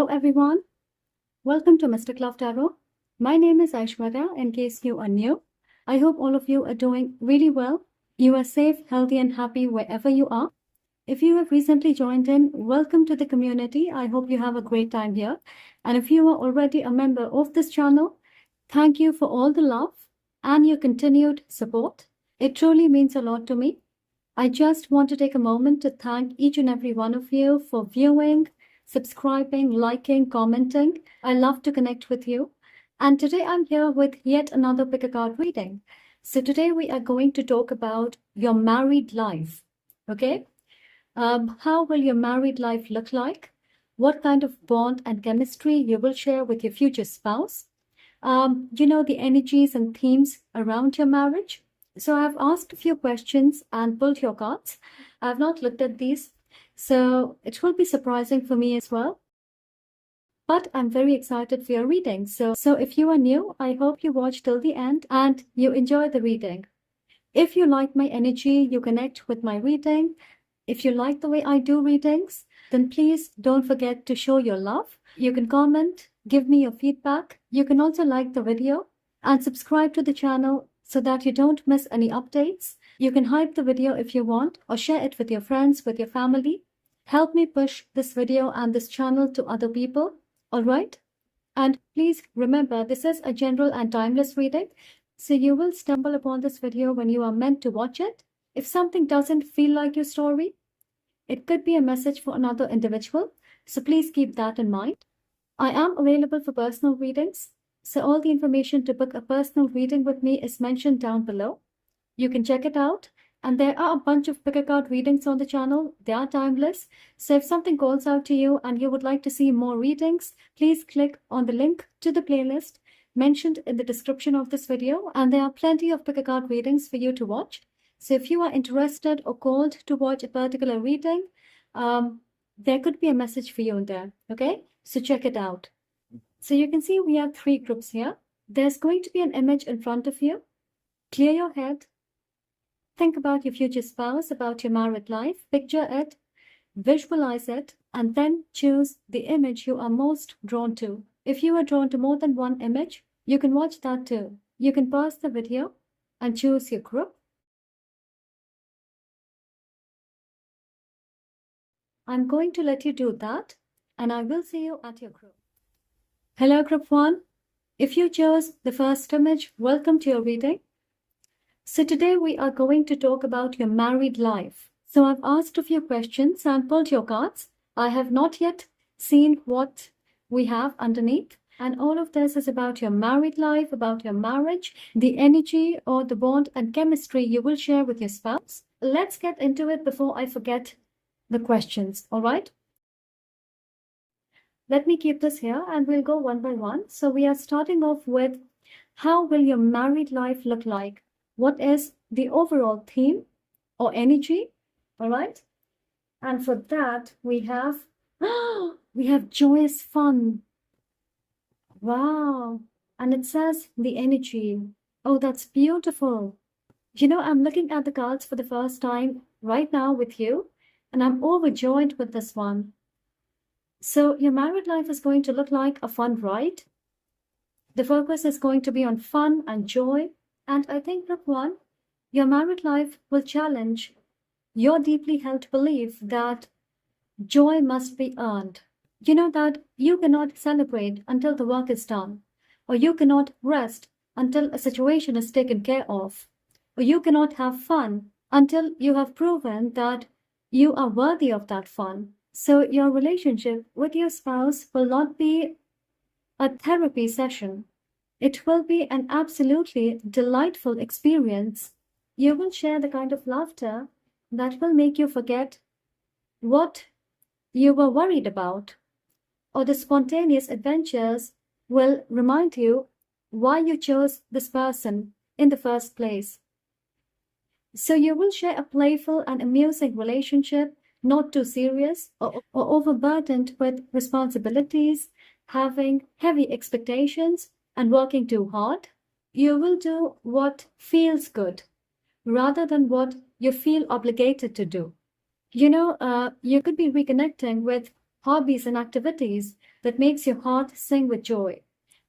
everyone, welcome to Mr. Clough Tarot. My name is Aishwarya, in case you are new. I hope all of you are doing really well. You are safe, healthy and happy wherever you are. If you have recently joined in, welcome to the community. I hope you have a great time here. And if you are already a member of this channel, thank you for all the love and your continued support. It truly means a lot to me. I just want to take a moment to thank each and every one of you for viewing, subscribing, liking, commenting. I love to connect with you. And today I'm here with yet another pick a card reading. So today we are going to talk about your married life. Okay? How will your married life look like? What kind of bond and chemistry you will share with your future spouse? The energies and themes around your marriage. So I've asked a few questions and pulled your cards. I've not looked at these, so it will be surprising for me as well. But I'm very excited for your reading. So if you are new, I hope you watch till the end and you enjoy the reading. If you like my energy, you connect with my reading. If you like the way I do readings, then please don't forget to show your love. You can comment, give me your feedback. You can also like the video and subscribe to the channel so that you don't miss any updates. You can hype the video if you want or share it with your friends, with your family. Help me push this video and this channel to other people. All right? And please remember, this is a general and timeless reading. So you will stumble upon this video when you are meant to watch it. If something doesn't feel like your story, it could be a message for another individual. So please keep that in mind. I am available for personal readings. So all the information to book a personal reading with me is mentioned down below. You can check it out. And there are a bunch of pick a card readings on the channel. They are timeless. So if something calls out to you and you would like to see more readings, please click on the link to the playlist mentioned in the description of this video. And there are plenty of pick a card readings for you to watch. So if you are interested or called to watch a particular reading, there could be a message for you in there. Okay? So check it out. So you can see we have 3 groups here. There's going to be an image in front of you. Clear your head. Think about your future spouse, about your married life. Picture it, visualize it, and then choose the image you are most drawn to. If you are drawn to more than one image, you can watch that too. You can pause the video and choose your group. I'm going to let you do that, and I will see you at your group. Hello, Group 1. If you chose the first image, welcome to your reading. So today we are going to talk about your married life. So I've asked a few questions and pulled your cards. I have not yet seen what we have underneath. And all of this is about your married life, about your marriage, the energy or the bond and chemistry you will share with your spouse. Let's get into it before I forget the questions, all right? Let me keep this here and we'll go one by one. So we are starting off with, how will your married life look like? What is the overall theme or energy? All right. And for that, we have joyous fun. Wow. And it says the energy. Oh, that's beautiful. I'm looking at the cards for the first time right now with you, and I'm overjoyed with this one. So your married life is going to look like a fun ride. The focus is going to be on fun and joy. And I think, Group 1, your married life will challenge your deeply held belief that joy must be earned. You know that you cannot celebrate until the work is done, or you cannot rest until a situation is taken care of, or you cannot have fun until you have proven that you are worthy of that fun. So your relationship with your spouse will not be a therapy session. It will be an absolutely delightful experience. You will share the kind of laughter that will make you forget what you were worried about, or the spontaneous adventures will remind you why you chose this person in the first place. So you will share a playful and amusing relationship, not too serious or overburdened with responsibilities, having heavy expectations, and working too hard. You will do what feels good rather than what you feel obligated to do. You could be reconnecting with hobbies and activities that makes your heart sing with joy,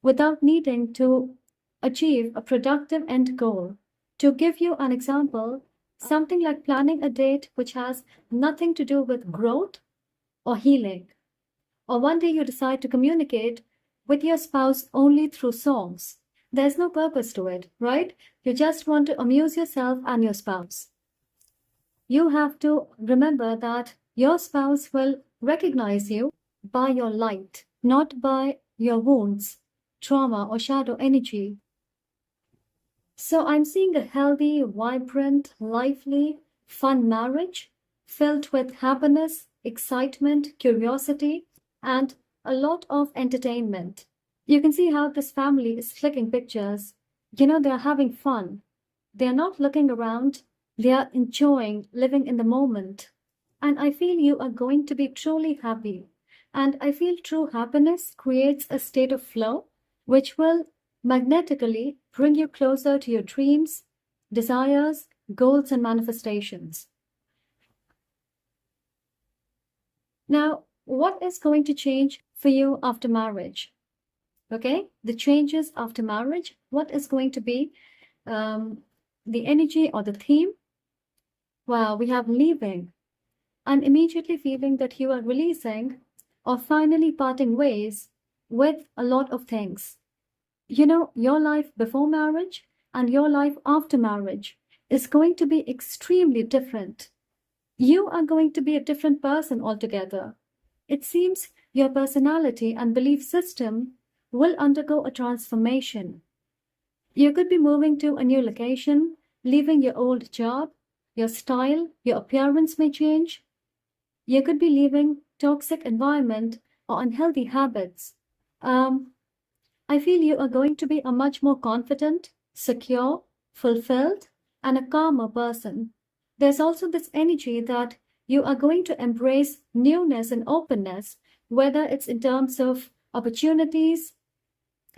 without needing to achieve a productive end goal. To give you an example, something like planning a date which has nothing to do with growth or healing. Or one day you decide to communicate with your spouse only through songs. There's no purpose to it, right? You just want to amuse yourself and your spouse. You have to remember that your spouse will recognize you by your light, not by your wounds, trauma, or shadow energy. So I'm seeing a healthy, vibrant, lively, fun marriage filled with happiness, excitement, curiosity, and a lot of entertainment. You can see how this family is clicking pictures. They're having fun. They're not looking around. They are enjoying living in the moment. And I feel you are going to be truly happy. And I feel true happiness creates a state of flow, which will magnetically bring you closer to your dreams, desires, goals, and manifestations. Now, what is going to change for you after marriage? Okay, the changes after marriage, what is going to be the energy or the theme? Well, we have leaving. I'm immediately feeling that you are releasing or finally parting ways with a lot of things. Your life before marriage and your life after marriage is going to be extremely different. You are going to be a different person altogether. It seems your personality and belief system will undergo a transformation. You could be moving to a new location, leaving your old job, your style, your appearance may change. You could be leaving toxic environment or unhealthy habits. I feel you are going to be a much more confident, secure, fulfilled, and a calmer person. There's also this energy that you are going to embrace newness and openness, whether it's in terms of opportunities,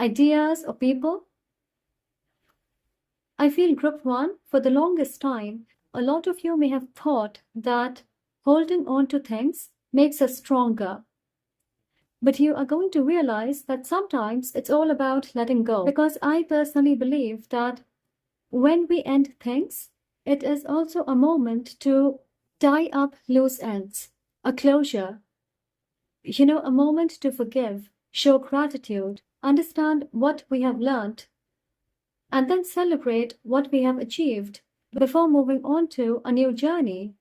ideas, or people. I feel group one, for the longest time, a lot of you may have thought that holding on to things makes us stronger. But you are going to realize that sometimes it's all about letting go. Because I personally believe that when we end things, it is also a moment to tie up loose ends, a closure, a moment to forgive, show gratitude, understand what we have learned, and then celebrate what we have achieved before moving on to a new journey.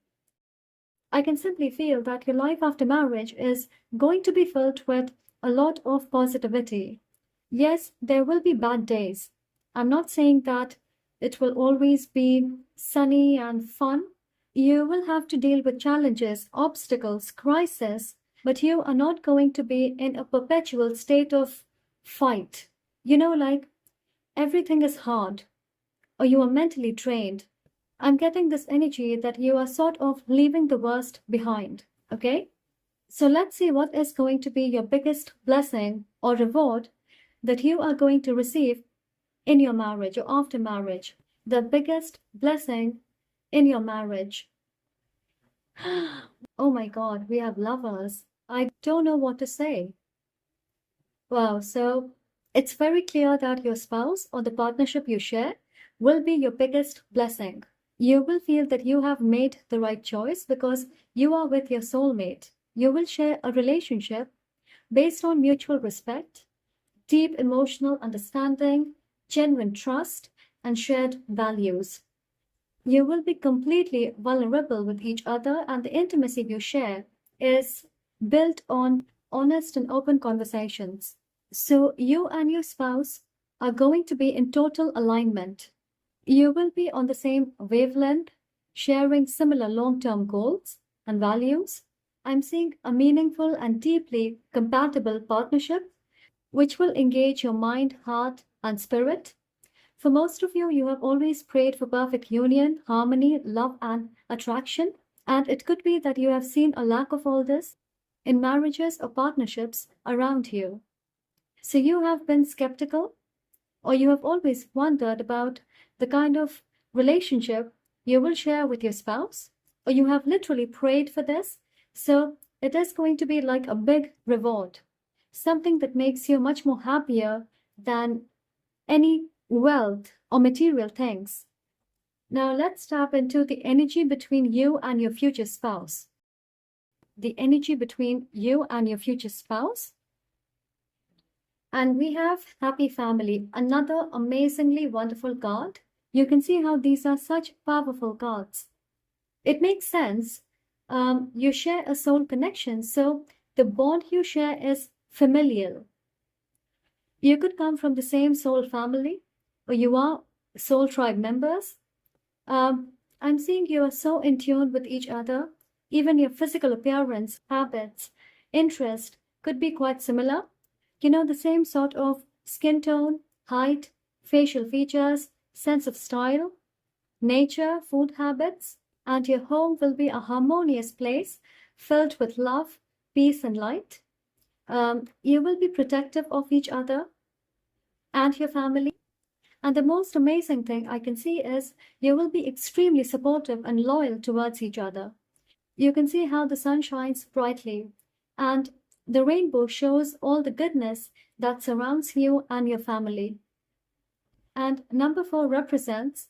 I can simply feel that your life after marriage is going to be filled with a lot of positivity. Yes, there will be bad days. I'm not saying that it will always be sunny and fun. You will have to deal with challenges, obstacles, crises, but you are not going to be in a perpetual state of fight. Like everything is hard, or you are mentally drained. I'm getting this energy that you are sort of leaving the worst behind, okay? So let's see what is going to be your biggest blessing or reward that you are going to receive in your marriage or after marriage. The biggest blessing in your marriage. Oh my God, we have lovers. I don't know what to say. Wow, so it's very clear that your spouse or the partnership you share will be your biggest blessing. You will feel that you have made the right choice because you are with your soulmate. You will share a relationship based on mutual respect, deep emotional understanding, genuine trust, and shared values. You will be completely vulnerable with each other, and the intimacy you share is built on honest and open conversations. So you and your spouse are going to be in total alignment. You will be on the same wavelength, sharing similar long-term goals and values. I'm seeing a meaningful and deeply compatible partnership which will engage your mind, heart, and spirit. For most of you, you have always prayed for perfect union, harmony, love, and attraction. And it could be that you have seen a lack of all this in marriages or partnerships around you. So you have been skeptical, or you have always wondered about the kind of relationship you will share with your spouse, or you have literally prayed for this. So It is going to be like a big reward, something that makes you much more happier than any wealth or material things. Now let's tap into the energy between you and your future spouse. The energy between you and your future spouse. And we have Happy Family, another amazingly wonderful card. You can see how these are such powerful cards. It makes sense. You share a soul connection, so the bond you share is familial. You could come from the same soul family, or you are soul tribe members. I'm seeing you are so in tune with each other. Even your physical appearance, habits, interest could be quite similar. You know, the same sort of skin tone, height, facial features, sense of style, nature, food habits, and your home will be a harmonious place filled with love, peace, and light. You will be protective of each other and your family. And the most amazing thing I can see is you will be extremely supportive and loyal towards each other. You can see how the sun shines brightly, and the rainbow shows all the goodness that surrounds you and your family. And number 4 represents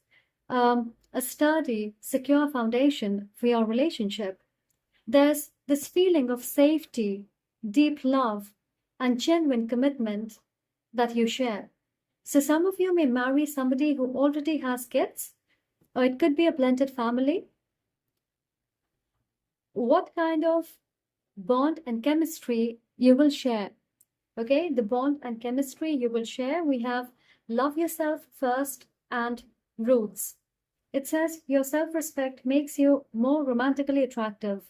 a sturdy, secure foundation for your relationship. There's this feeling of safety, deep love, and genuine commitment that you share. So some of you may marry somebody who already has kids, or it could be a blended family. What kind of bond and chemistry you will share? Okay, the bond and chemistry you will share, we have love yourself first and roots. It says your self-respect makes you more romantically attractive.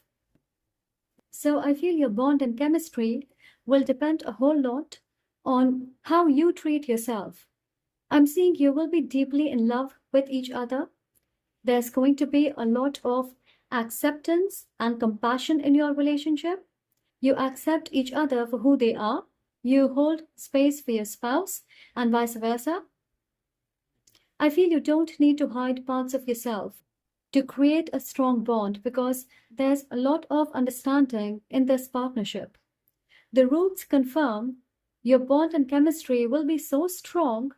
So I feel your bond and chemistry will depend a whole lot on how you treat yourself. I'm seeing you will be deeply in love with each other. There's going to be a lot of acceptance and compassion in your relationship. You accept each other for who they are. You hold space for your spouse and vice versa. I feel you don't need to hide parts of yourself to create a strong bond because there's a lot of understanding in this partnership. The roots confirm your bond and chemistry will be so strong,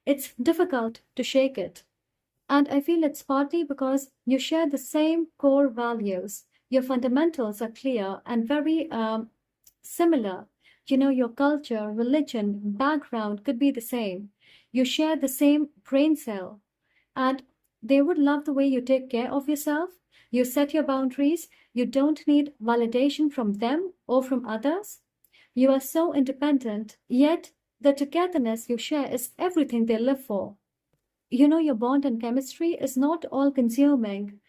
it's difficult to shake it. And I feel it's partly because you share the same core values. Your fundamentals are clear and very similar. You know, your culture, religion, background could be the same. You share the same brain cell. And they would love the way you take care of yourself. You set your boundaries. You don't need validation from them or from others. You are so independent, yet the togetherness you share is everything they live for. You know, your bond and chemistry is not all-consuming.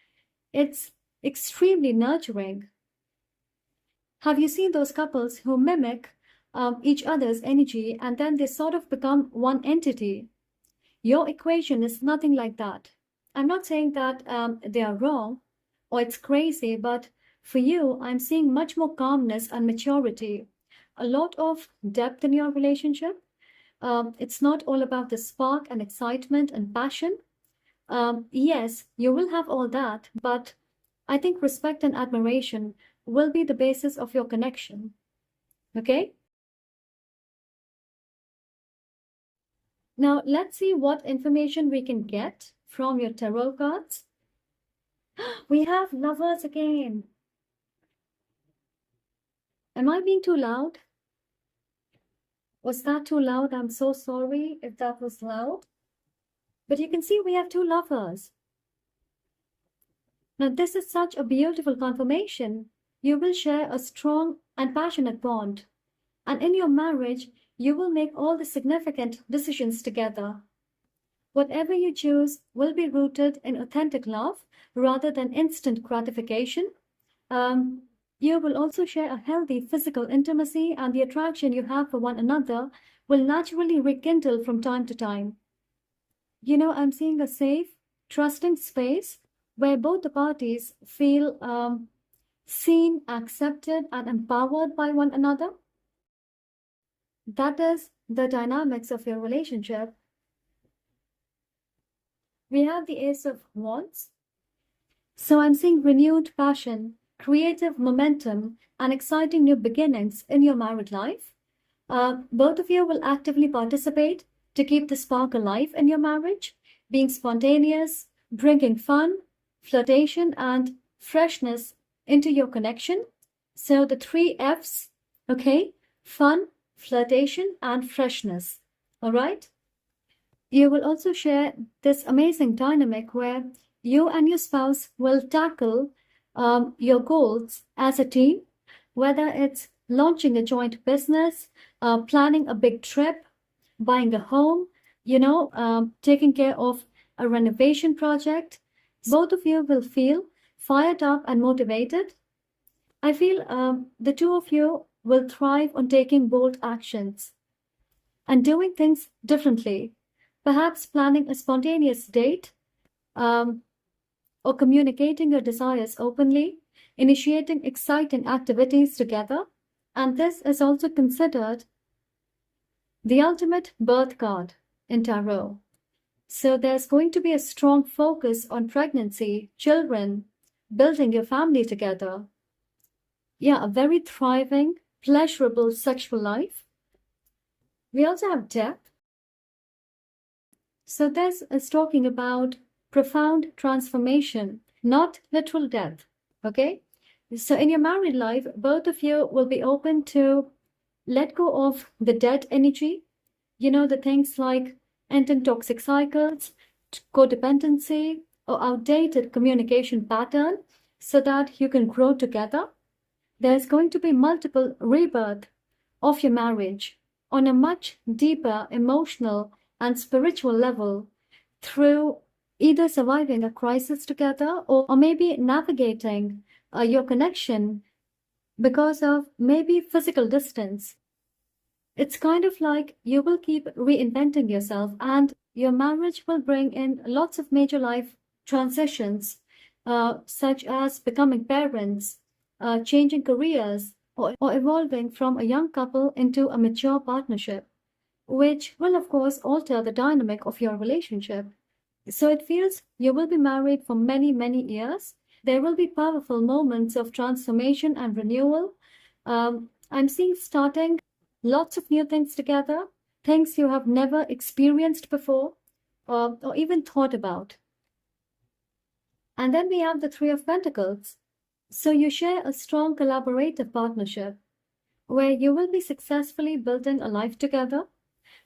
It's extremely nurturing. Have you seen those couples who mimic each other's energy and then they sort of become one entity? Your equation is nothing like that. I'm not saying that they are wrong or it's crazy, but for you, I'm seeing much more calmness and maturity, a lot of depth in your relationship. It's not all about the spark and excitement and passion. Yes, you will have all that, but I think respect and admiration will be the basis of your connection. Okay? Now, let's see what information we can get from your tarot cards. We have lovers again. Am I being too loud? Was that too loud? I'm so sorry if that was loud. But you can see we have 2 lovers. Now, this is such a beautiful confirmation. You will share a strong and passionate bond. And in your marriage, you will make all the significant decisions together. Whatever you choose will be rooted in authentic love rather than instant gratification. You will also share a healthy physical intimacy, and the attraction you have for one another will naturally rekindle from time to time. You know, I'm seeing a safe, trusting space where both the parties feel seen, accepted, and empowered by one another. That is the dynamics of your relationship. We have the Ace of Wands. So I'm seeing renewed passion, creative momentum, and exciting new beginnings in your married life. Both of you will actively participate to keep the spark alive in your marriage, being spontaneous, bringing fun, flirtation, and freshness into your connection. So the three F's, okay? Fun, flirtation, and freshness. All right? You will also share this amazing dynamic where you and your spouse will tackle your goals as a team, whether it's launching a joint business, planning a big trip, buying a home, taking care of a renovation project. Both of you will feel fired up and motivated. I feel the two of you will thrive on taking bold actions and doing things differently, perhaps planning a spontaneous date, or communicating your desires openly, initiating exciting activities together. And this is also considered the ultimate birth card in tarot. So there's going to be a strong focus on pregnancy, children, building your family together. Yeah, a very thriving, pleasurable sexual life. We also have death. So this is talking about profound transformation, not literal death. Okay? So in your married life, both of you will be open to let go of the dead energy. The things like ending toxic cycles, codependency, or outdated communication pattern so that you can grow together. There's going to be multiple rebirth of your marriage on a much deeper emotional and spiritual level through either surviving a crisis together or maybe navigating your connection because of maybe physical distance. It's kind of like you will keep reinventing yourself, and your marriage will bring in lots of major life transitions, such as becoming parents, changing careers, or evolving from a young couple into a mature partnership, which will, of course, alter the dynamic of your relationship. So it feels you will be married for many, many years. There will be powerful moments of transformation and renewal. I'm seeing starting lots of new things together, things you have never experienced before or even thought about. And then we have the Three of Pentacles. So you share a strong collaborative partnership where you will be successfully building a life together,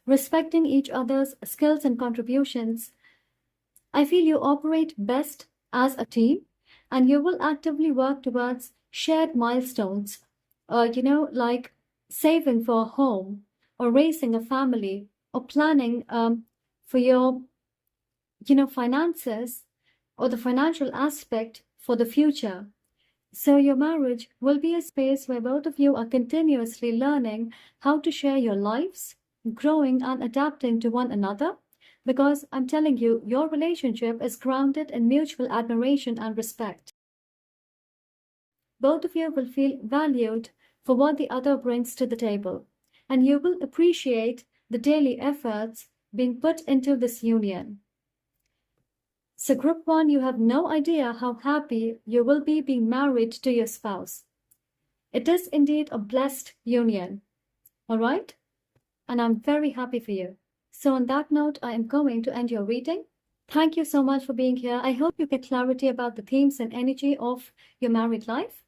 respecting each other's skills and contributions. I feel you operate best as a team, and you will actively work towards shared milestones, like saving for a home, or raising a family, or planning for your, finances, or the financial aspect for the future. So your marriage will be a space where both of you are continuously learning how to share your lives, growing and adapting to one another, because I'm telling you, your relationship is grounded in mutual admiration and respect. Both of you will feel valued for what the other brings to the table, and you will appreciate the daily efforts being put into this union. So group 1, you have no idea how happy you will be being married to your spouse. It is indeed a blessed union, all right? And I'm very happy for you. So on that note, I am going to end your reading. Thank you so much for being here. I hope you get clarity about the themes and energy of your married life.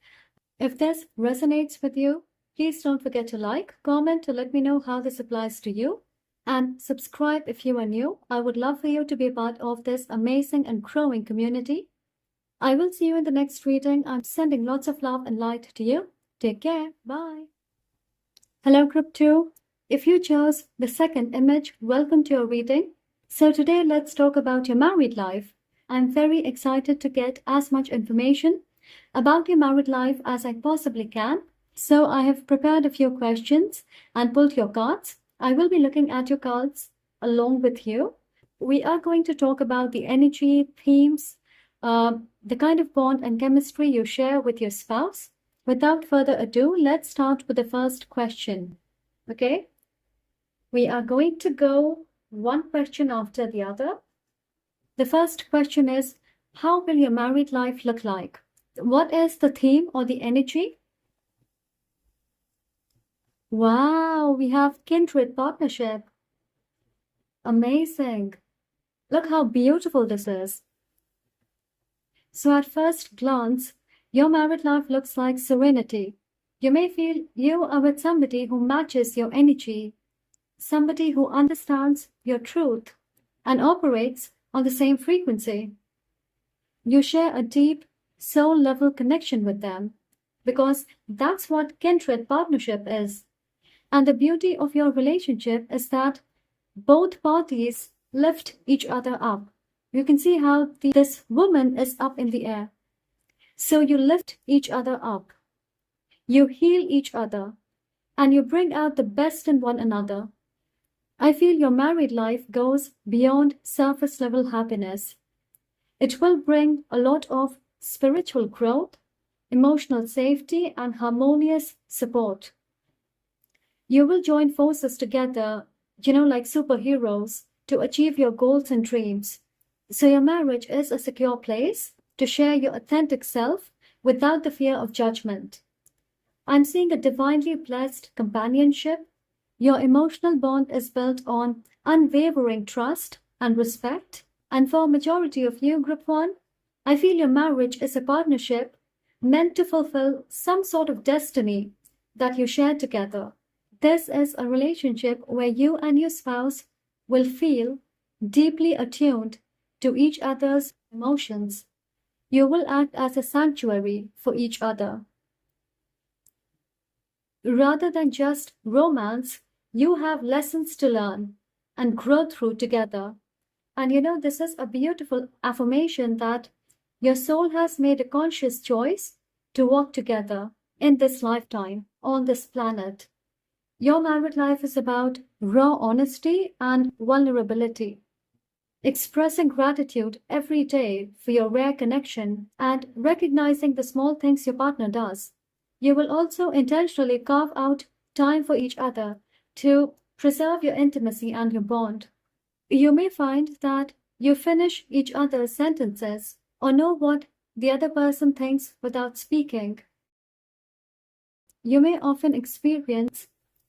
If this resonates with you, please don't forget to like, comment to let me know how this applies to you, and subscribe if you are new. I would love for you to be a part of this amazing and growing community. I will see you in the next reading. I'm sending lots of love and light to you. Take care. Bye. Hello, Group 2. If you chose the second image, welcome to your reading. So today let's talk about your married life. I'm very excited to get as much information about your married life as I possibly can. So I have prepared a few questions and pulled your cards. I will be looking at your cards along with you. We are going to talk about the energy, themes, the kind of bond and chemistry you share with your spouse. Without further ado, let's start with the first question. Okay? We are going to go one question after the other. The first question is, how will your married life look like? What is the theme or the energy? Wow, we have kindred partnership. Amazing. Look how beautiful this is. So at first glance, your married life looks like serenity. You may feel you are with somebody who matches your energy, somebody who understands your truth and operates on the same frequency. You share a deep soul level connection with them because that's what kindred partnership is. And the beauty of your relationship is that both parties lift each other up. You can see how this woman is up in the air. So you lift each other up. You heal each other and you bring out the best in one another. I feel your married life goes beyond surface level happiness. It will bring a lot of spiritual growth, emotional safety, and harmonious support. You will join forces together, like superheroes, to achieve your goals and dreams. So your marriage is a secure place to share your authentic self without the fear of judgment. I'm seeing a divinely blessed companionship. Your emotional bond is built on unwavering trust and respect. And for a majority of you, Group 1, I feel your marriage is a partnership meant to fulfill some sort of destiny that you share together. This is a relationship where you and your spouse will feel deeply attuned to each other's emotions. You will act as a sanctuary for each other. Rather than just romance, you have lessons to learn and grow through together. And this is a beautiful affirmation that your soul has made a conscious choice to walk together in this lifetime on this planet. Your married life is about raw honesty and vulnerability, expressing gratitude every day for your rare connection and recognizing the small things your partner does. You will also intentionally carve out time for each other to preserve your intimacy and your bond. You may find that you finish each other's sentences or know what the other person thinks without speaking. You may often experience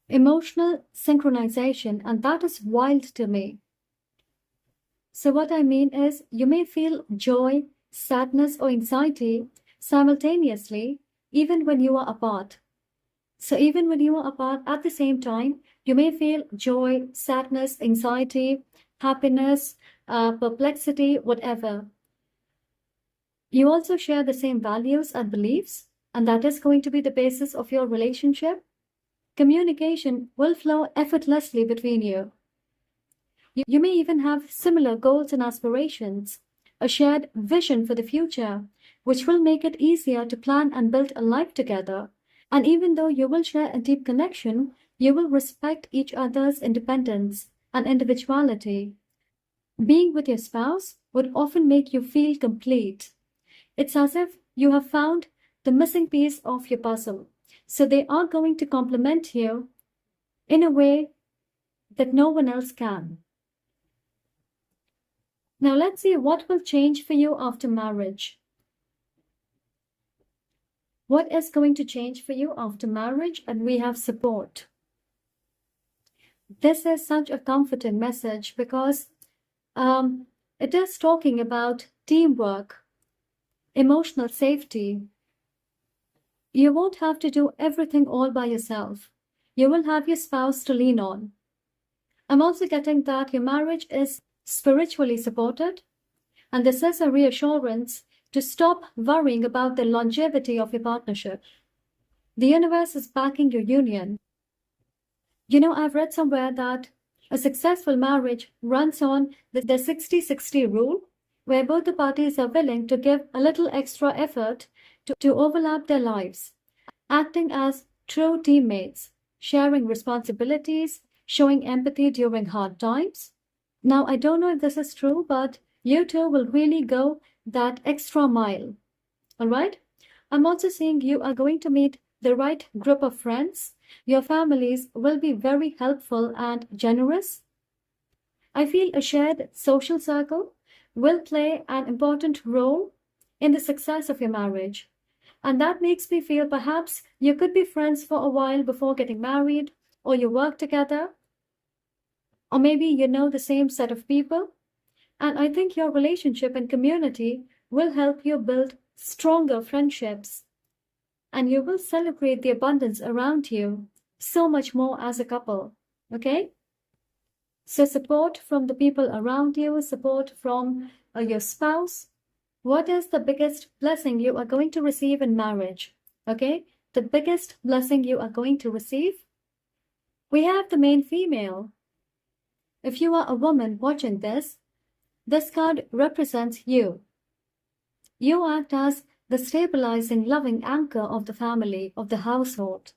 emotional synchronization, and that is wild to me. So what I mean is you may feel joy, sadness, or anxiety simultaneously even when you are apart. So even when you are apart at the same time, you may feel joy, sadness, anxiety, happiness, perplexity, whatever. You also share the same values and beliefs, and that is going to be the basis of your relationship. Communication will flow effortlessly between you. You may even have similar goals and aspirations, a shared vision for the future, which will make it easier to plan and build a life together. And even though you will share a deep connection, you will respect each other's independence and individuality. Being with your spouse would often make you feel complete. It's as if you have found the missing piece of your puzzle. So they are going to complement you in a way that no one else can. Now let's see what will change for you after marriage. What is going to change for you after marriage? And we have support. This is such a comforting message because it is talking about teamwork, emotional safety. You won't have to do everything all by yourself. You will have your spouse to lean on. I'm also getting that your marriage is spiritually supported, and this is a reassurance to stop worrying about the longevity of your partnership. The universe is backing your union. I've read somewhere that a successful marriage runs on the 60-60 rule, where both the parties are willing to give a little extra effort to overlap their lives, acting as true teammates, sharing responsibilities, showing empathy during hard times. Now, I don't know if this is true, but you two will really go that extra mile. All right? I'm also seeing you are going to meet the right group of friends. Your families will be very helpful and generous. I feel a shared social circle will play an important role in the success of your marriage. And that makes me feel perhaps you could be friends for a while before getting married, or you work together, or maybe you know the same set of people. And I think your relationship and community will help you build stronger friendships. And you will celebrate the abundance around you so much more as a couple. Okay? So, support from the people around you, support from your spouse. What is the biggest blessing you are going to receive in marriage? Okay? The biggest blessing you are going to receive? We have the main female. If you are a woman watching this card represents you. You act as the stabilizing, loving anchor of the family, of the household.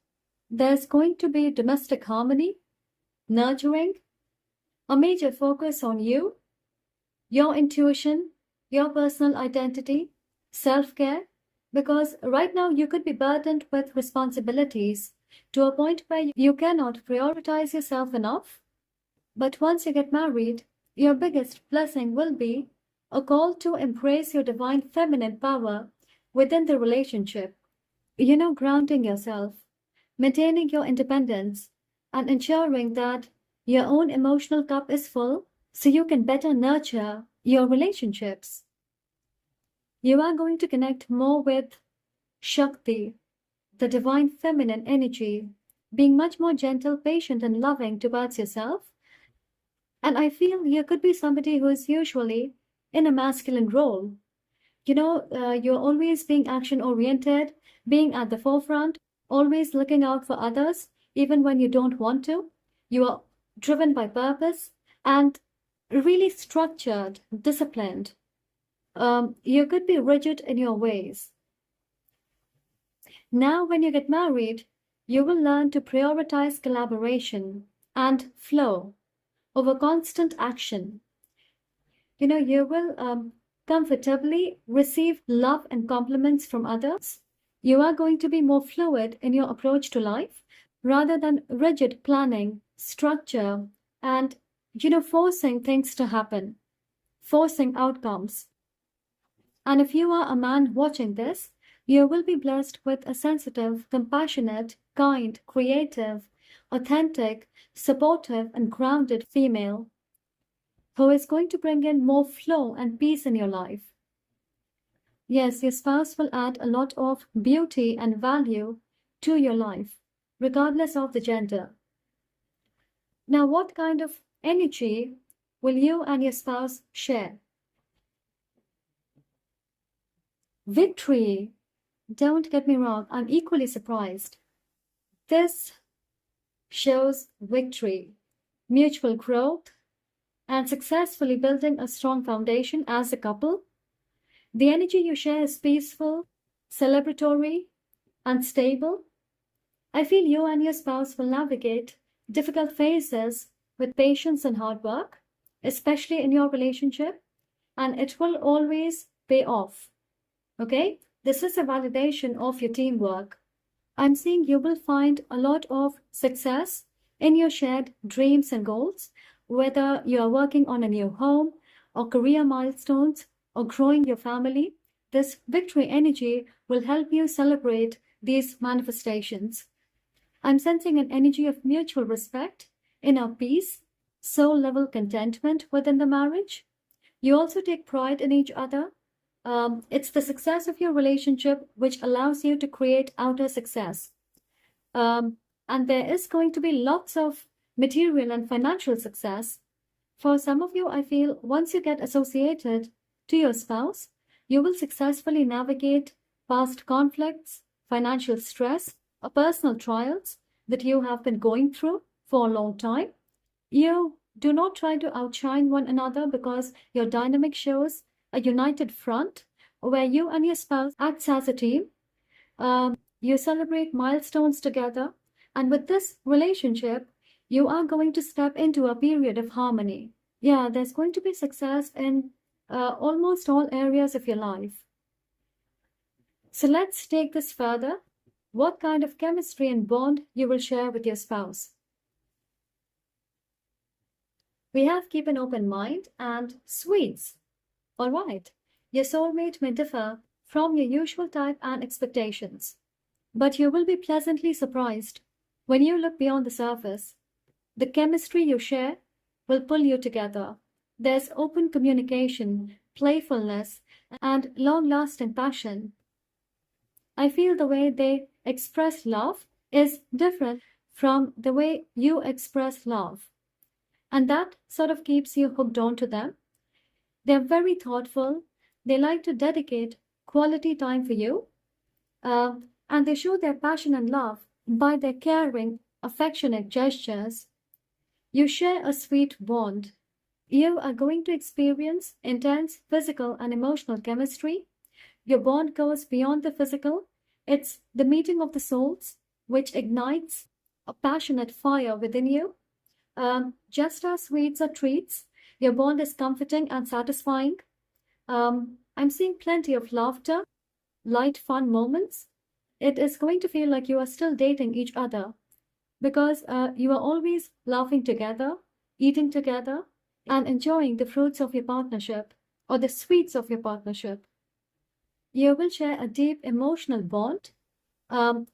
There's going to be domestic harmony, nurturing, a major focus on you, your intuition, your personal identity, self-care, because right now you could be burdened with responsibilities to a point where you cannot prioritize yourself enough. But once you get married, your biggest blessing will be a call to embrace your divine feminine power within the relationship. Grounding yourself, maintaining your independence, and ensuring that your own emotional cup is full so you can better nurture your relationships. You are going to connect more with Shakti, the divine feminine energy, being much more gentle, patient, and loving towards yourself. And I feel you could be somebody who is usually in a masculine role. You're always being action oriented, being at the forefront, always looking out for others, even when you don't want to. You are driven by purpose and really structured, disciplined. You could be rigid in your ways. Now, when you get married, you will learn to prioritize collaboration and flow over constant action. You will comfortably receive love and compliments from others. You are going to be more fluid in your approach to life rather than rigid planning, structure, and, forcing things to happen, forcing outcomes. And if you are a man watching this, you will be blessed with a sensitive, compassionate, kind, creative, authentic, supportive, and grounded female who is going to bring in more flow and peace in your life. Yes, your spouse will add a lot of beauty and value to your life, regardless of the gender. Now, what kind of energy will you and your spouse share? Victory. Don't get me wrong, I'm equally surprised. This shows victory, mutual growth, and successfully building a strong foundation as a couple. The energy you share is peaceful, celebratory, and stable. I feel you and your spouse will navigate difficult phases with patience and hard work, especially in your relationship, and it will always pay off. Okay? This is a validation of your teamwork. I'm seeing you will find a lot of success in your shared dreams and goals, whether you are working on a new home or career milestones or growing your family. This victory energy will help you celebrate these manifestations. I'm sensing an energy of mutual respect, inner peace, soul level contentment within the marriage. You also take pride in each other. It's the success of your relationship which allows you to create outer success. And there is going to be lots of material and financial success. For some of you, I feel once you get associated to your spouse, you will successfully navigate past conflicts, financial stress, or personal trials that you have been going through for a long time. You do not try to outshine one another because your dynamic shows a united front where you and your spouse acts as a team. You celebrate milestones together, and with this relationship, you are going to step into a period of harmony. Yeah, there's going to be success in almost all areas of your life. So let's take this further. What kind of chemistry and bond you will share with your spouse? We have keep an open mind and sweets. All right, your soulmate may differ from your usual type and expectations. But you will be pleasantly surprised when you look beyond the surface. The chemistry you share will pull you together. There's open communication, playfulness, and long-lasting passion. I feel the way they express love is different from the way you express love. And that sort of keeps you hooked on to them. They're very thoughtful. They like to dedicate quality time for you. And they show their passion and love by their caring, affectionate gestures. You share a sweet bond. You are going to experience intense physical and emotional chemistry. Your bond goes beyond the physical. It's the meeting of the souls, which ignites a passionate fire within you. Just as sweets are treats, your bond is comforting and satisfying. I'm seeing plenty of laughter, light, fun moments. It is going to feel like you are still dating each other because you are always laughing together, eating together, and enjoying the fruits of your partnership or the sweets of your partnership. You will share a deep emotional bond,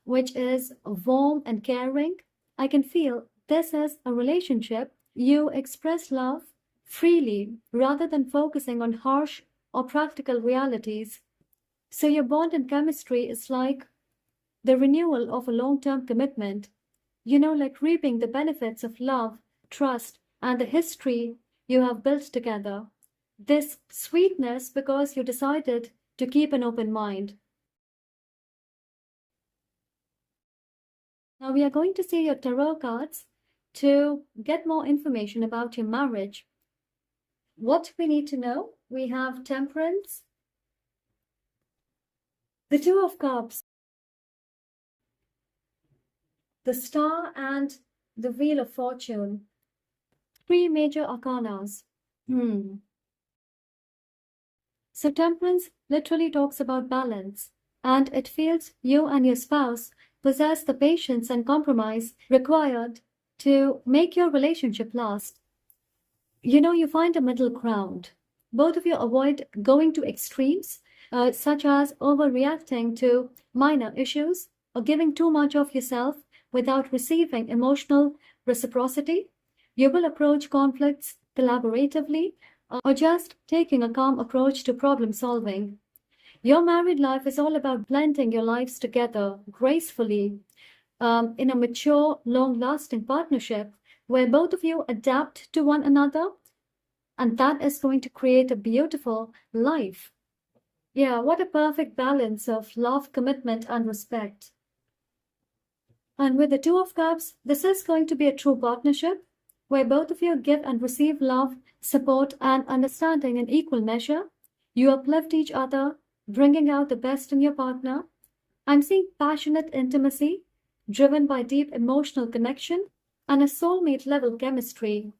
which is warm and caring. I can feel this is a relationship you express love freely rather than focusing on harsh or practical realities. So your bond and chemistry is like the renewal of a long-term commitment, like reaping the benefits of love, trust, and the history you have built together. This sweetness because you decided to keep an open mind. Now we are going to see your tarot cards to get more information about your marriage. What we need to know, we have Temperance, the Two of Cups, the Star, and the Wheel of Fortune. Three major arcanas. So Temperance literally talks about balance, and it feels you and your spouse possess the patience and compromise required to make your relationship last. You find a middle ground. Both of you avoid going to extremes, such as overreacting to minor issues or giving too much of yourself without receiving emotional reciprocity. You will approach conflicts collaboratively or just taking a calm approach to problem solving. Your married life is all about blending your lives together gracefully in a mature, long-lasting partnership where both of you adapt to one another, and that is going to create a beautiful life. Yeah, what a perfect balance of love, commitment, and respect. And with the Two of Cups, this is going to be a true partnership where both of you give and receive love, support, and understanding in equal measure. You uplift each other, bringing out the best in your partner. I'm seeing passionate intimacy, driven by deep emotional connection and a soulmate level chemistry.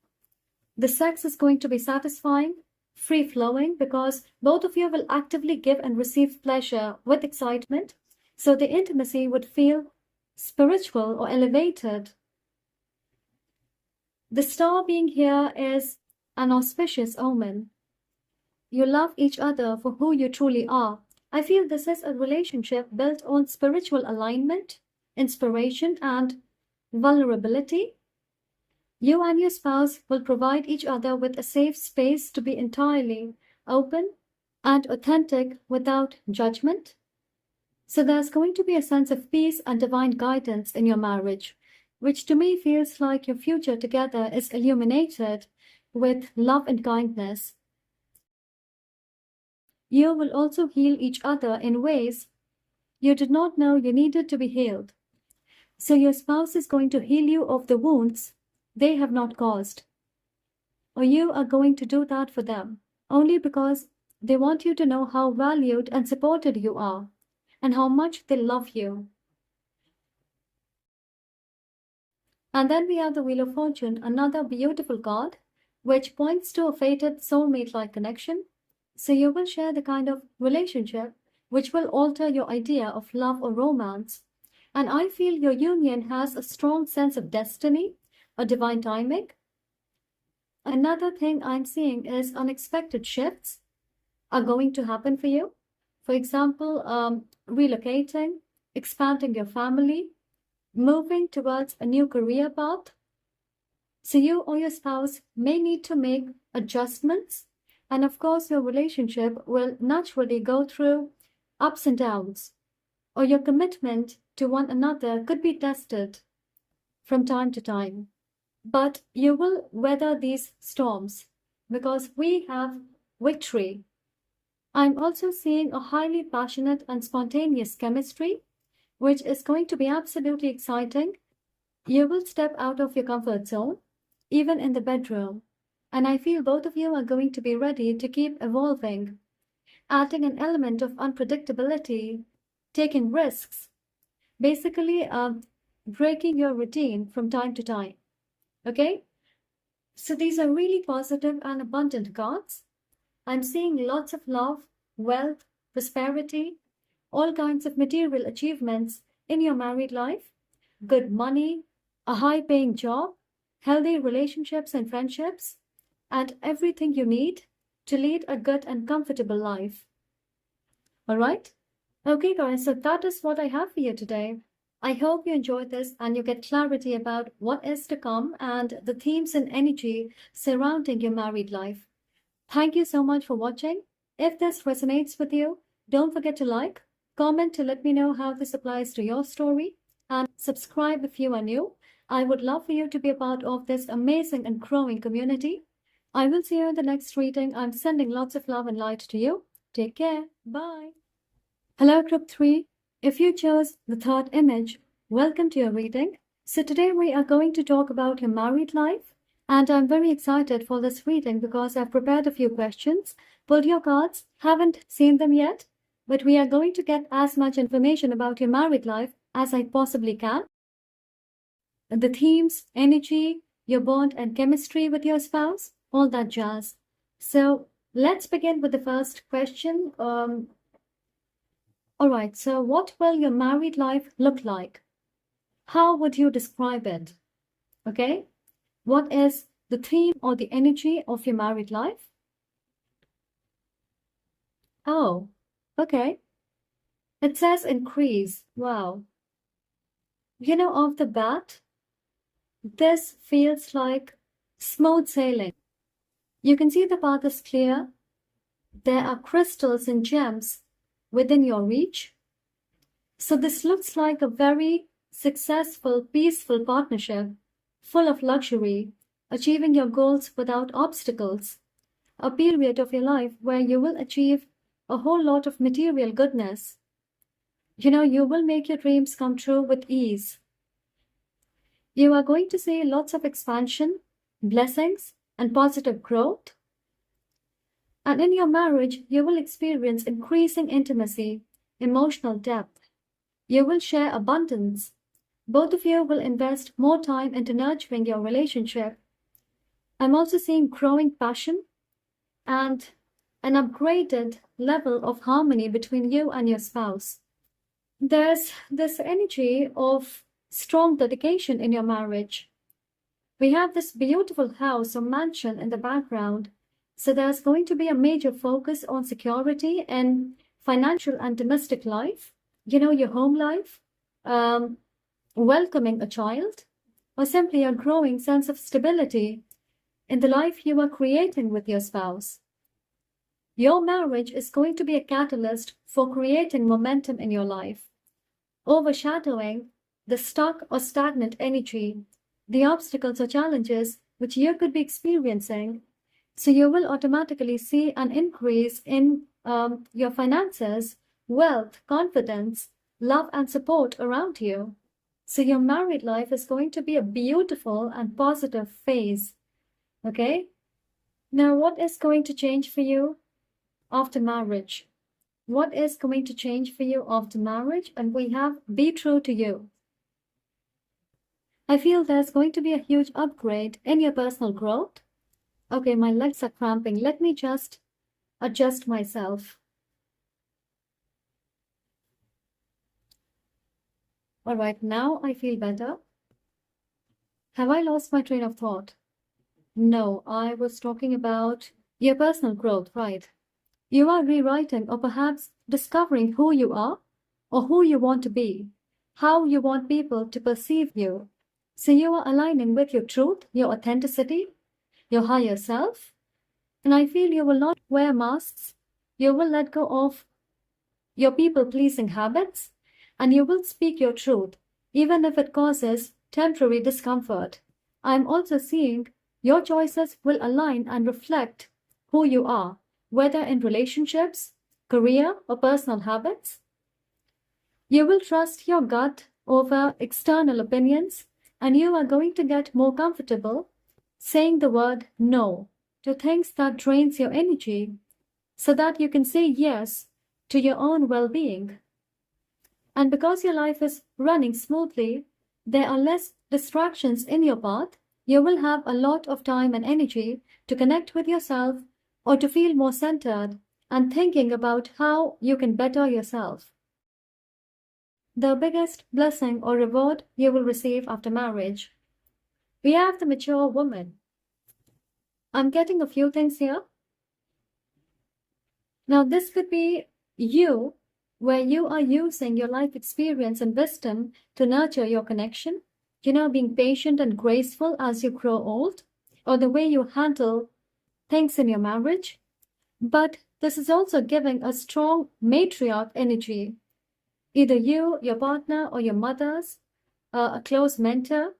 The sex is going to be satisfying, free-flowing, because both of you will actively give and receive pleasure with excitement, so the intimacy would feel spiritual or elevated. The Star being here is an auspicious omen. You love each other for who you truly are. I feel this is a relationship built on spiritual alignment, inspiration, and vulnerability. You and your spouse will provide each other with a safe space to be entirely open and authentic without judgment. So there's going to be a sense of peace and divine guidance in your marriage, which to me feels like your future together is illuminated with love and kindness. You will also heal each other in ways you did not know you needed to be healed. So your spouse is going to heal you of the wounds they have not caused. Or you are going to do that for them, only because they want you to know how valued and supported you are, and how much they love you. And then we have the Wheel of Fortune, another beautiful card, which points to a fated soulmate-like connection. So you will share the kind of relationship which will alter your idea of love or romance. And I feel your union has a strong sense of destiny, a divine timing. Another thing I'm seeing is unexpected shifts are going to happen for you. For example, relocating, expanding your family, moving towards a new career path. So you or your spouse may need to make adjustments, and of course, your relationship will naturally go through ups and downs, or your commitment to one another could be tested from time to time. But you will weather these storms because we have victory. I'm also seeing a highly passionate and spontaneous chemistry, which is going to be absolutely exciting. You will step out of your comfort zone, even in the bedroom. And I feel both of you are going to be ready to keep evolving, adding an element of unpredictability, taking risks, basically breaking your routine from time to time. Okay? So these are really positive and abundant cards. I'm seeing lots of love, wealth, prosperity, all kinds of material achievements in your married life, good money, a high paying job, healthy relationships and friendships, and everything you need to lead a good and comfortable life. All right? Okay, guys, so that is what I have for you today. I hope you enjoyed this and you get clarity about what is to come and the themes and energy surrounding your married life. Thank you so much for watching. If this resonates with you, don't forget to like, comment to let me know how this applies to your story, and subscribe if you are new. I would love for you to be a part of this amazing and growing community. I will see you in the next reading. I'm sending lots of love and light to you. Take care. Bye. Hello, Group 3. If you chose the third image, welcome to your reading. So today we are going to talk about your married life. And I'm very excited for this reading because I've prepared a few questions, pulled your cards, haven't seen them yet, but we are going to get as much information about your married life as I possibly can. The themes, energy, your bond and chemistry with your spouse, all that jazz. So let's begin with the first question. All right, so what will your married life look like? How would you describe it? Okay? What is the theme or the energy of your married life? Oh, okay. It says increase. Wow. You know, off the bat, this feels like smooth sailing. You can see the path is clear. There are crystals and gems within your reach. So this looks like a very successful, peaceful partnership, full of luxury, achieving your goals without obstacles. A period of your life where you will achieve a whole lot of material goodness. You know, you will make your dreams come true with ease. You are going to see lots of expansion, blessings, and positive growth. And in your marriage, you will experience increasing intimacy, emotional depth. You will share abundance. Both of you will invest more time into nurturing your relationship. I'm also seeing growing passion and an upgraded level of harmony between you and your spouse. There's this energy of strong dedication in your marriage. We have this beautiful house or mansion in the background, so there's going to be a major focus on security and financial and domestic life, you know, your home life, welcoming a child, or simply a growing sense of stability in the life you are creating with your spouse. Your marriage is going to be a catalyst for creating momentum in your life, overshadowing the stuck or stagnant energy, the obstacles or challenges which you could be experiencing. So you will automatically see an increase in your finances, wealth, confidence, love, and support around you. So your married life is going to be a beautiful and positive phase. Okay? Now, what is going to change for you after marriage? What is going to change for you after marriage? And we have be true to you. I feel there's going to be a huge upgrade in your personal growth. Okay, my legs are cramping. Let me just adjust myself. All right, now I feel better. Have I lost my train of thought? No, I was talking about your personal growth, right? You are rewriting or perhaps discovering who you are or who you want to be, how you want people to perceive you. So you are aligning with your truth, your authenticity, your higher self. And I feel you will not wear masks. You will let go of your people-pleasing habits, and you will speak your truth, even if it causes temporary discomfort. I'm also seeing your choices will align and reflect who you are, whether in relationships, career, or personal habits. You will trust your gut over external opinions, and you are going to get more comfortable saying the word no to things that drains your energy so that you can say yes to your own well-being. And because your life is running smoothly, there are less distractions in your path. You will have a lot of time and energy to connect with yourself or to feel more centered and thinking about how you can better yourself. The biggest blessing or reward you will receive after marriage. We have the mature woman. I'm getting a few things here. Now, this could be you, where you are using your life experience and wisdom to nurture your connection, being patient and graceful as you grow old, or the way you handle things in your marriage. But this is also giving a strong matriarch energy. Either you, your partner, or your mother's, a close mentor,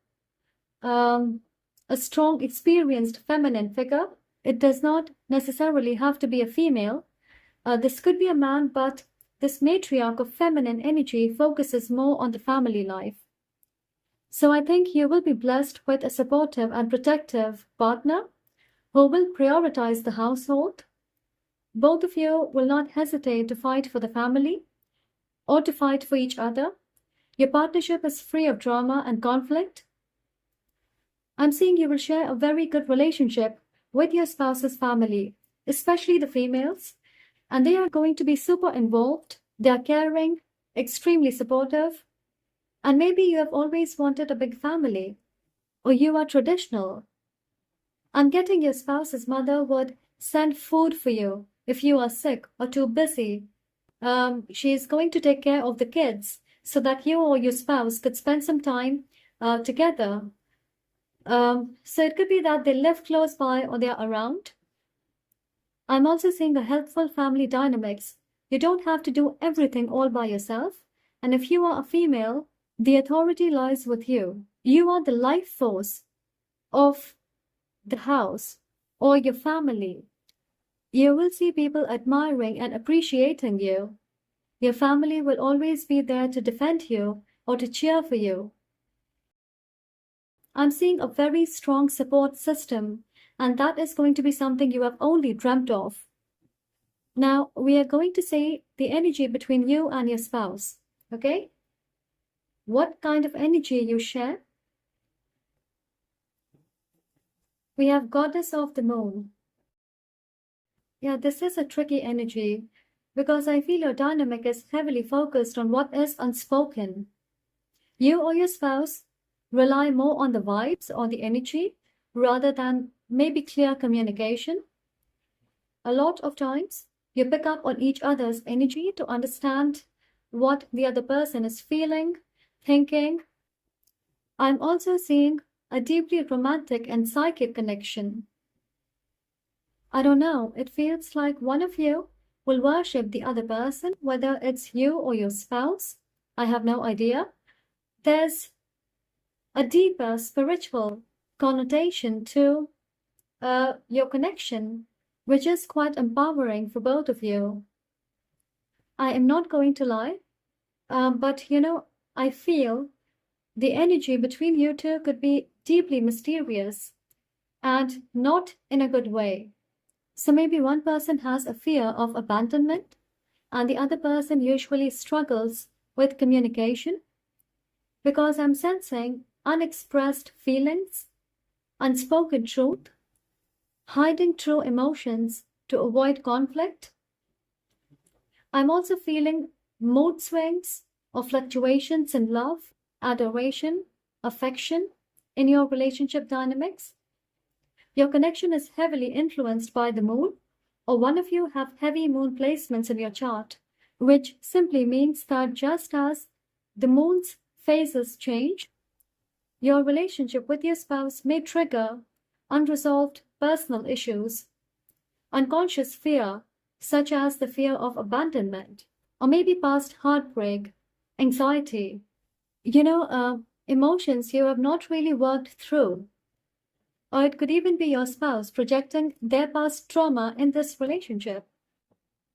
a strong, experienced feminine figure. It does not necessarily have to be a female. This could be a man, but this matriarch of feminine energy focuses more on the family life. So I think you will be blessed with a supportive and protective partner who will prioritize the household. Both of you will not hesitate to fight for the family or to fight for each other. Your partnership is free of drama and conflict. I'm seeing you will share a very good relationship with your spouse's family, especially the females, and they are going to be super involved. They are caring, extremely supportive, and maybe you have always wanted a big family, or you are traditional. I'm getting your spouse's mother would send food for you if you are sick or too busy. She is going to take care of the kids so that you or your spouse could spend some time together. So it could be that they live close by or they're around. I'm also seeing a helpful family dynamics. You don't have to do everything all by yourself. And if you are a female, the authority lies with you. You are the life force of the house or your family. You will see people admiring and appreciating you. Your family will always be there to defend you or to cheer for you. I'm seeing a very strong support system, and that is going to be something you have only dreamt of. Now, we are going to say the energy between you and your spouse, okay? What kind of energy you share? We have Goddess of the Moon. Yeah, this is a tricky energy because I feel your dynamic is heavily focused on what is unspoken. You or your spouse rely more on the vibes or the energy rather than maybe clear communication. A lot of times, you pick up on each other's energy to understand what the other person is feeling, thinking. I'm also seeing a deeply romantic and psychic connection. I don't know, it feels like one of you will worship the other person, whether it's you or your spouse. I have no idea. There's a deeper spiritual connotation to your connection, which is quite empowering for both of you. I am not going to lie, but I feel the energy between you two could be deeply mysterious and not in a good way. So maybe one person has a fear of abandonment and the other person usually struggles with communication because I'm sensing unexpressed feelings, unspoken truth, hiding true emotions to avoid conflict. I'm also feeling mood swings or fluctuations in love, adoration, affection in your relationship dynamics. Your connection is heavily influenced by the moon, or one of you have heavy moon placements in your chart, which simply means that just as the moon's phases change, your relationship with your spouse may trigger unresolved personal issues, unconscious fear, such as the fear of abandonment, or maybe past heartbreak, anxiety, emotions you have not really worked through. Or it could even be your spouse projecting their past trauma in this relationship.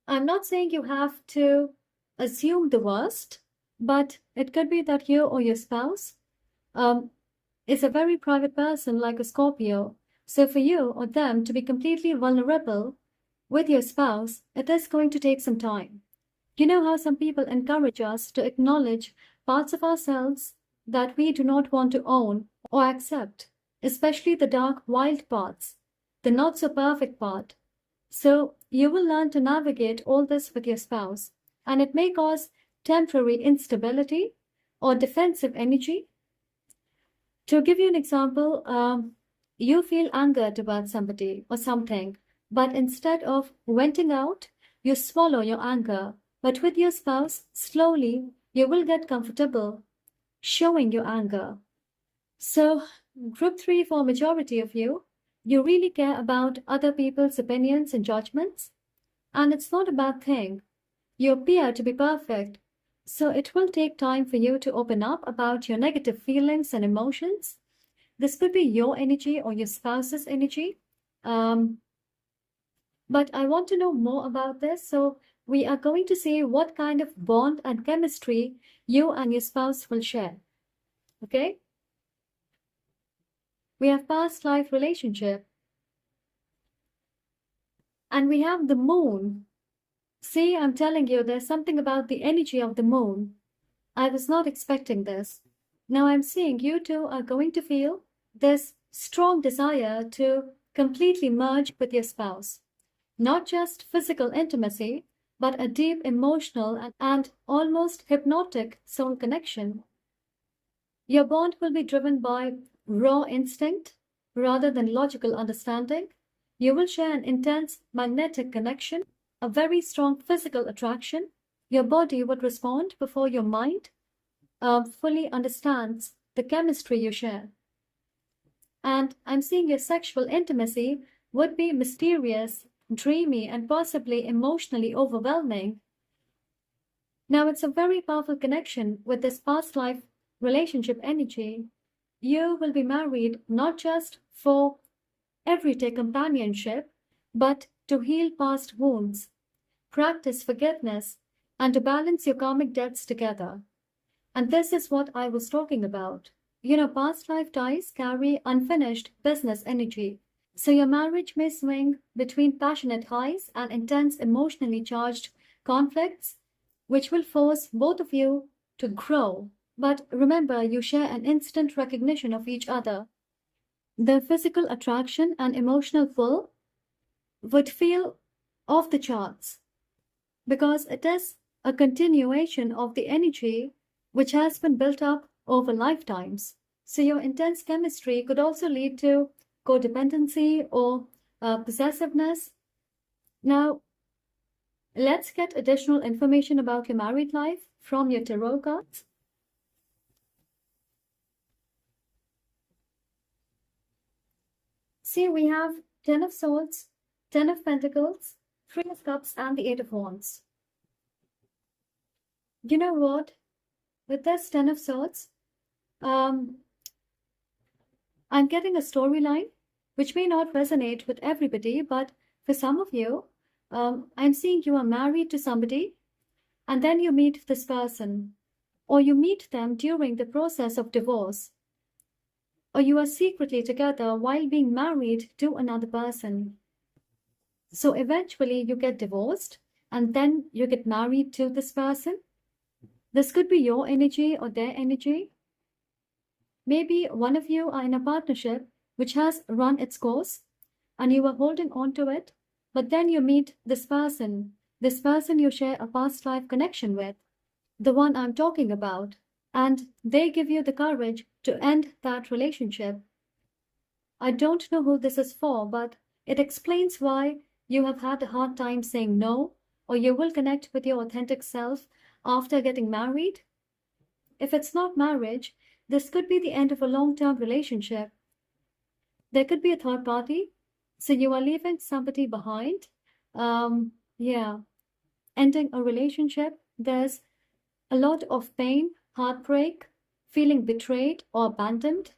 I'm not saying you have to assume the worst, but it could be that you or your spouse is a very private person like a Scorpio. So for you or them to be completely vulnerable with your spouse, it is going to take some time. You know how some people encourage us to acknowledge parts of ourselves that we do not want to own or accept, especially the dark, wild parts, the not so perfect part. So you will learn to navigate all this with your spouse, and it may cause temporary instability or defensive energy. To give you an example, you feel anger towards somebody or something, but instead of venting out, you swallow your anger. But with your spouse, slowly you will get comfortable showing your anger. So, group 3, for majority of you, you really care about other people's opinions and judgments, and it's not a bad thing. You appear to be perfect, so it will take time for you to open up about your negative feelings and emotions. This could be your energy or your spouse's energy. But I want to know more about this, so we are going to see what kind of bond and chemistry you and your spouse will share. Okay? We have past life relationship. And we have the moon. See, I'm telling you, there's something about the energy of the moon. I was not expecting this. Now I'm seeing you two are going to feel this strong desire to completely merge with your spouse. Not just physical intimacy, but a deep emotional and almost hypnotic soul connection. Your bond will be driven by raw instinct rather than logical understanding. You will share an intense magnetic connection, a very strong physical attraction. Your body would respond before your mind fully understands the chemistry you share. And I'm seeing your sexual intimacy would be mysterious, dreamy, and possibly emotionally overwhelming. Now, it's a very powerful connection with this past life relationship energy. You will be married not just for everyday companionship, but to heal past wounds, practice forgiveness, and to balance your karmic debts together. And this is what I was talking about. Past life ties carry unfinished business energy. So your marriage may swing between passionate highs and intense emotionally charged conflicts, which will force both of you to grow. But remember, you share an instant recognition of each other. The physical attraction and emotional pull would feel off the charts because it is a continuation of the energy which has been built up over lifetimes. So your intense chemistry could also lead to codependency or possessiveness. Now, let's get additional information about your married life from your tarot cards. See, we have 10 of Swords, 10 of Pentacles, 3 of Cups, and the 8 of Wands. You know what? With this 10 of Swords, I'm getting a storyline which may not resonate with everybody, but for some of you, I'm seeing you are married to somebody and then you meet this person, or you meet them during the process of divorce, or you are secretly together while being married to another person. So eventually you get divorced and then you get married to this person. This could be your energy or their energy. Maybe one of you are in a partnership which has run its course and you are holding on to it, but then you meet this person you share a past life connection with, the one I'm talking about, and they give you the courage to end that relationship. I don't know who this is for, but it explains why you have had a hard time saying no, or you will connect with your authentic self after getting married. If it's not marriage, this could be the end of a long-term relationship. There could be a third party, so you are leaving somebody behind. Yeah, ending a relationship, there's a lot of pain, heartbreak, feeling betrayed or abandoned.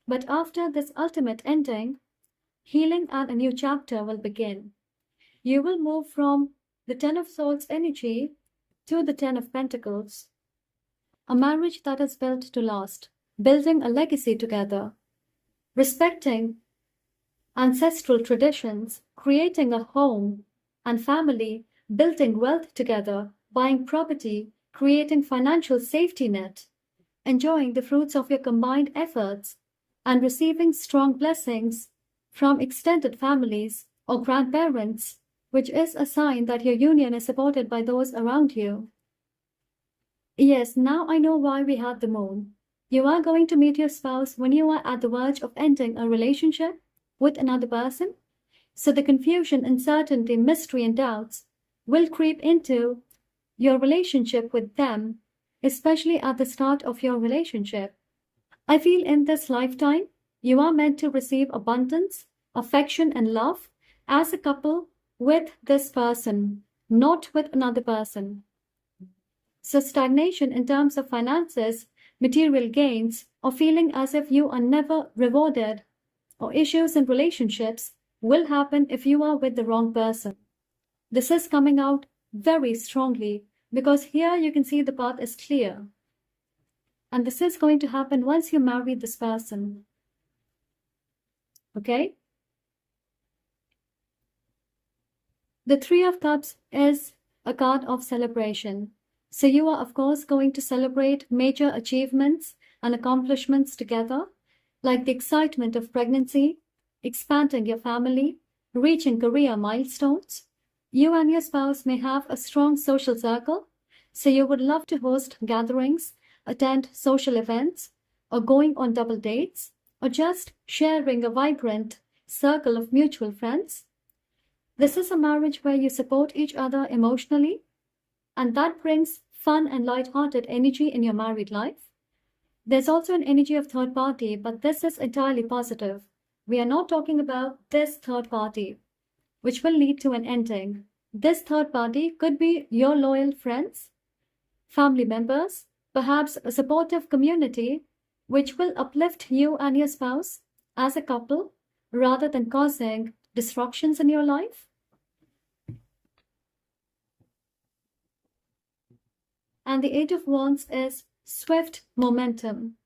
But after this ultimate ending, healing and a new chapter will begin. You will move from the Ten of Swords energy to the Ten of Pentacles. A marriage that is built to last, building a legacy together, respecting ancestral traditions, creating a home and family, building wealth together, buying property, creating financial safety net, enjoying the fruits of your combined efforts, and receiving strong blessings from extended families or grandparents, which is a sign that your union is supported by those around you. Yes, now I know why we had the moon. You are going to meet your spouse when you are at the verge of ending a relationship with another person. So the confusion, uncertainty, mystery, and doubts will creep into your relationship with them, especially at the start of your relationship. I feel in this lifetime, you are meant to receive abundance, affection, and love as a couple with this person, not with another person. So stagnation in terms of finances, material gains, or feeling as if you are never rewarded, or issues in relationships will happen if you are with the wrong person. This is coming out very strongly because here you can see the path is clear. And this is going to happen once you marry this person. Okay? The Three of Cups is a card of celebration. So you are, of course, going to celebrate major achievements and accomplishments together, like the excitement of pregnancy, expanding your family, reaching career milestones. You and your spouse may have a strong social circle, so you would love to host gatherings, attend social events, or going on double dates, or just sharing a vibrant circle of mutual friends. This is a marriage where you support each other emotionally, and that brings fun and light-hearted energy in your married life. There's also an energy of third party, but this is entirely positive. We are not talking about this third party, which will lead to an ending. This third party could be your loyal friends, family members, perhaps a supportive community, which will uplift you and your spouse as a couple rather than causing disruptions in your life. And the Eight of Wands is swift momentum.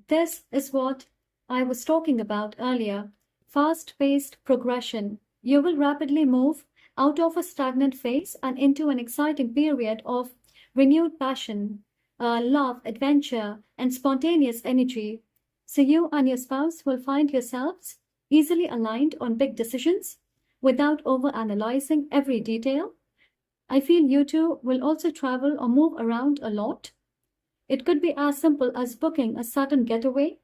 This is what I was talking about earlier. Fast-paced progression. You will rapidly move out of a stagnant phase and into an exciting period of renewed passion, love, adventure, and spontaneous energy. So you and your spouse will find yourselves easily aligned on big decisions without overanalyzing every detail. I feel you two will also travel or move around a lot. It could be as simple as booking a sudden getaway,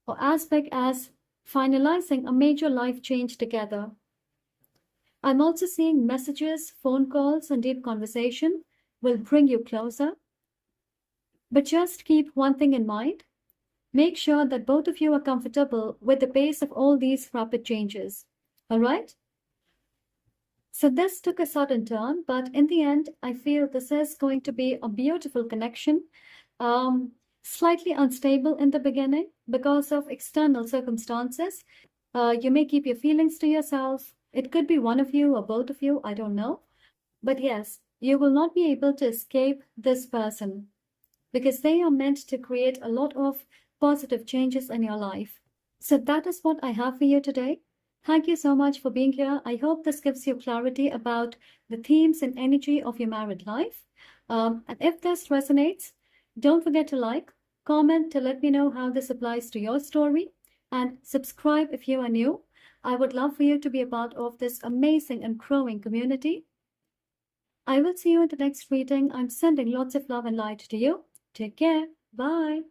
or as big as finalizing a major life change together. I'm also seeing messages, phone calls, and deep conversation will bring you closer. But just keep one thing in mind. Make sure that both of you are comfortable with the pace of all these rapid changes. All right? So this took a sudden turn, but in the end, I feel this is going to be a beautiful connection. Slightly unstable in the beginning because of external circumstances. You may keep your feelings to yourself. It could be one of you or both of you, I don't know. But yes, you will not be able to escape this person because they are meant to create a lot of positive changes in your life. So that is what I have for you today. Thank you so much for being here. I hope this gives you clarity about the themes and energy of your married life. And if this resonates, don't forget to like, comment to let me know how this applies to your story, and subscribe if you are new. I would love for you to be a part of this amazing and growing community. I will see you in the next reading. I'm sending lots of love and light to you. Take care. Bye.